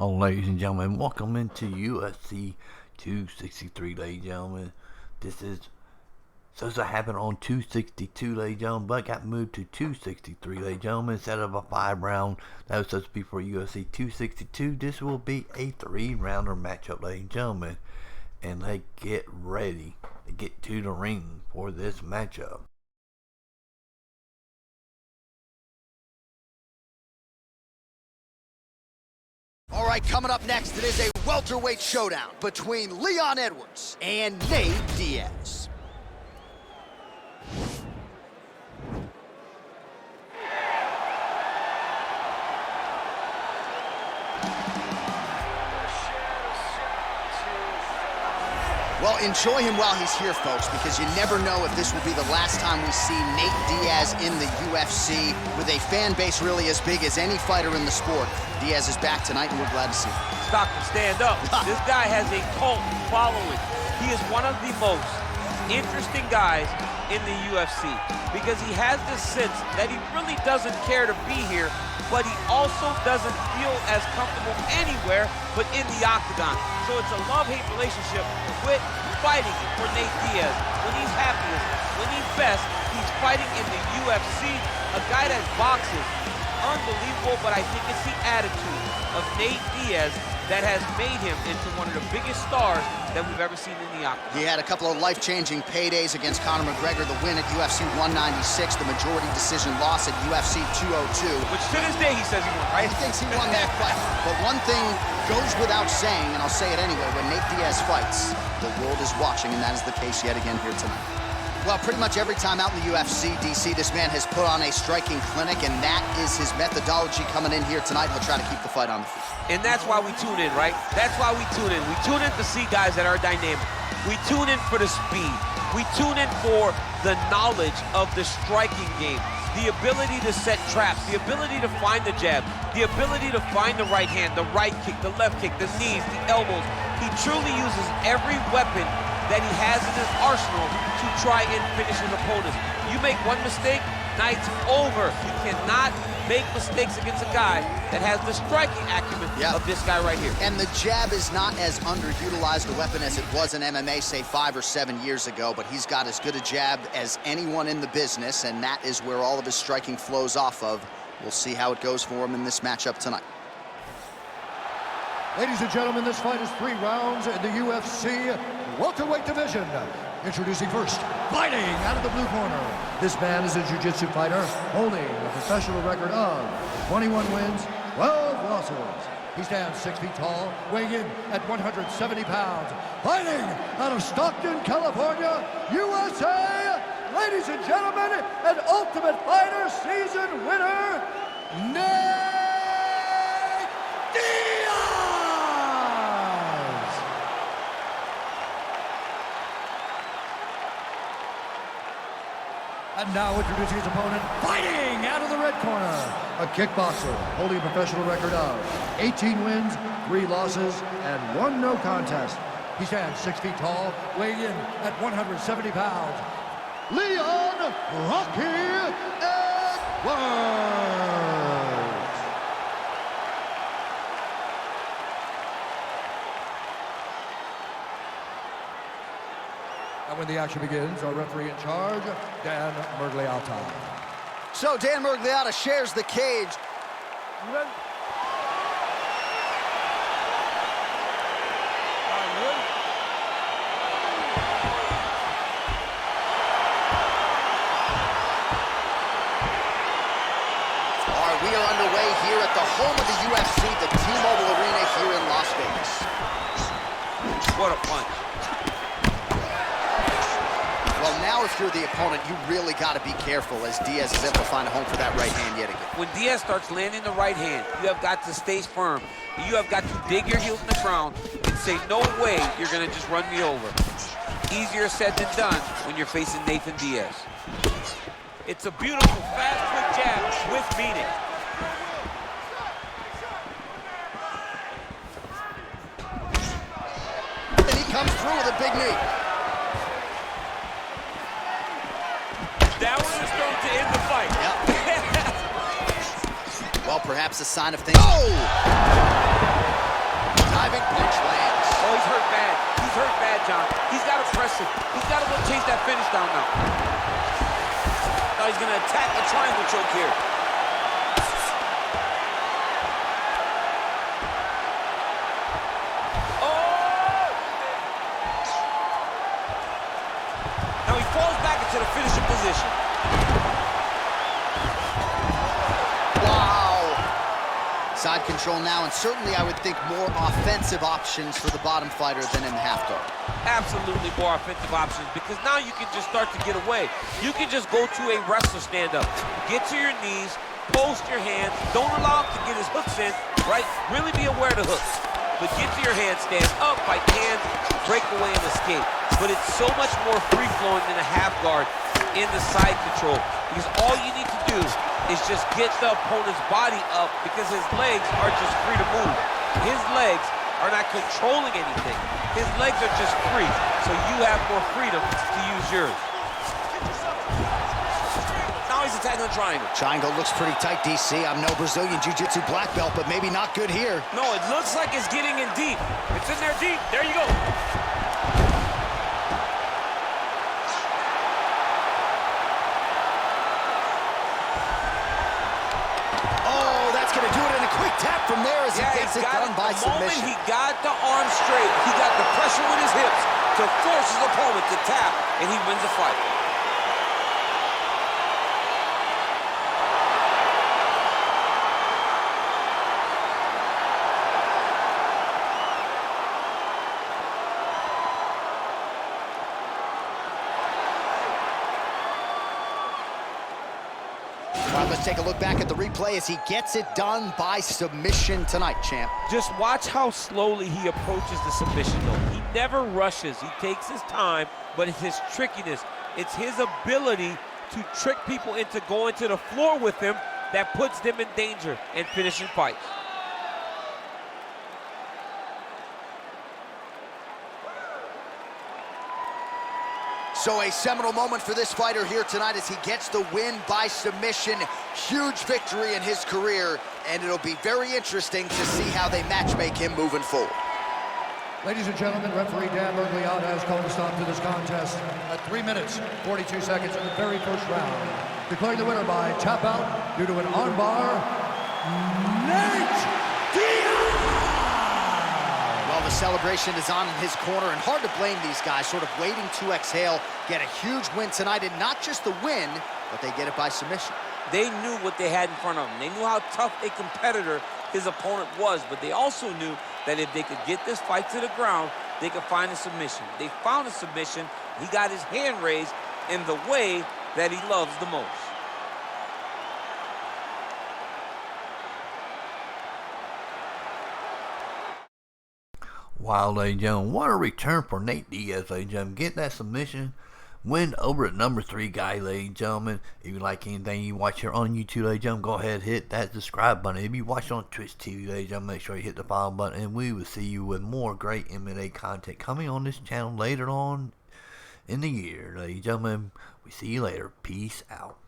Oh, ladies and gentlemen, welcome into UFC 263, ladies and gentlemen. This is supposed to happen on 262, ladies and gentlemen, but got moved to 263, ladies and gentlemen, instead of a 5-round. That was supposed to be for UFC 262. This will be a 3-rounder matchup, ladies and gentlemen. And let's get ready to get to the ring for this matchup. All right, coming up next, it is a welterweight showdown between Leon Edwards and Nate Diaz. Well, enjoy him while he's here, folks, because you never know if this will be the last time we see Nate Diaz in the UFC. With a fan base really as big as any fighter in the sport, Diaz is back tonight, and we're glad to see him. Stockton, stand up. This guy has a cult following. He is one of the most interesting guys in the UFC because he has this sense that he really doesn't care to be here, but he also doesn't feel as comfortable anywhere but in the octagon. So it's a love-hate relationship with fighting for Nate Diaz. When he's happiest, when he's best, he's fighting in the UFC. A guy that boxes, unbelievable, but I think it's the attitude of Nate Diaz that has made him into one of the biggest stars that we've ever seen in the octagon. He had a couple of life-changing paydays against Conor McGregor, the win at UFC 196, the majority decision loss at UFC 202. Which to this day he says he won, right? He thinks he won that fight. But one thing goes without saying, and I'll say it anyway, when Nate Diaz fights, the world is watching, and that is the case yet again here tonight. Well, pretty much every time out in the UFC, DC, this man has put on a striking clinic, and that is his methodology coming in here tonight. He'll try to keep the fight on the feet. And that's why we tune in, right? That's why we tune in. We tune in to see guys that are dynamic. We tune in for the speed. We tune in for the knowledge of the striking game, the ability to set traps, the ability to find the jab, the ability to find the right hand, the right kick, the left kick, the knees, the elbows. He truly uses every weapon that he has in his arsenal to try and finish his opponents. You make one mistake, night's over. You cannot make mistakes against a guy that has the striking acumen of this guy right here. And the jab is not as underutilized a weapon as it was in MMA, say 5 or 7 years ago, but he's got as good a jab as anyone in the business, and that is where all of his striking flows off of. We'll see how it goes for him in this matchup tonight. Ladies and gentlemen, this fight is 3 rounds in the UFC welterweight division. Introducing first, fighting out of the blue corner. This man is a jiu-jitsu fighter holding a professional record of 21 wins, 12 losses. He stands 6 feet tall, weighing in at 170 pounds. Fighting out of Stockton, California, USA. Ladies and gentlemen, an Ultimate Fighter season winner, Nate Diaz! And now introducing his opponent, fighting out of the red corner, a kickboxer holding a professional record of 18 wins, 3 losses, and 1 no contest. He stands 6 feet tall, weighing in at 170 pounds. Leon Rocky Edwards. And when the action begins, our referee in charge, Dan Mergliata. So Dan Mergliata shares the cage. We are underway here at the home of the UFC, the T-Mobile Arena here in Las Vegas. What a punch. Well, now if you're the opponent, you really got to be careful as Diaz is able to find a home for that right hand yet again. When Diaz starts landing the right hand, you have got to stay firm. You have got to dig your heels in the ground and say, no way you're going to just run me over. Easier said than done when you're facing Nathan Diaz. It's a beautiful, fast, quick jab with meaning. And he comes through with a big knee. That one is thrown to end the fight. Yep. Well, perhaps a sign of things. Oh! Diving punch lands. Oh, he's hurt bad. He's hurt bad, John. He's got to press him. He's got to go chase that finish down now. Now he's going to attack the triangle choke here. Oh! Now he falls back into the finishing position. Side control now, and certainly I would think more offensive options for the bottom fighter than in the half guard. Absolutely more offensive options, because now you can just start to get away. You can just go to a wrestler stand-up. Get to your knees, post your hands, don't allow him to get his hooks in, right? Really be aware of the hooks. But get to your handstand, up, fight hands, break away and escape. But it's so much more free-flowing than a half guard in the side control, because all you need to do is just get the opponent's body up, because his legs are just free to move. His legs are not controlling anything. His legs are just free, so you have more freedom to use yours. Now he's attacking the triangle. Triangle looks pretty tight, DC. I'm no Brazilian Jiu-Jitsu black belt, but maybe not good here. No, it looks like it's getting in deep. It's in there deep. There you go. Tap from there as he gets it done by submission. The moment he got the arm straight, he got the pressure with his hips to force his opponent to tap, and he wins the fight. All right, let's take a look back at the replay as he gets it done by submission tonight, champ. Just watch how slowly he approaches the submission, though. He never rushes. He takes his time, but it's his trickiness. It's his ability to trick people into going to the floor with him that puts them in danger and finishing fights. So a seminal moment for this fighter here tonight as he gets the win by submission. Huge victory in his career, and it'll be very interesting to see how they matchmake him moving forward. Ladies and gentlemen, referee Dan Mergliata has called a stop to this contest at 3 minutes, 42 seconds in the very first round. Declaring the winner by tap out due to an armbar, Nate Diaz! Well, the celebration is on in his corner, and hard to blame these guys, sort of waiting to exhale, get a huge win tonight, and not just the win, but they get it by submission. They knew what they had in front of them. They knew how tough a competitor his opponent was, but they also knew that if they could get this fight to the ground, they could find a submission. They found a submission. He got his hand raised in the way that he loves the most. Wow, ladies and gentlemen, what a return for Nate Diaz, ladies and gentlemen. Get that submission, win over at number 3 guy, ladies and gentlemen. If you like anything you watch here on YouTube, ladies and gentlemen, go ahead and hit that subscribe button. If you watch on Twitch TV, ladies and gentlemen, make sure you hit the follow button, and we will see you with more great MMA content coming on this channel later on in the year, ladies and gentlemen. We see you later. Peace out.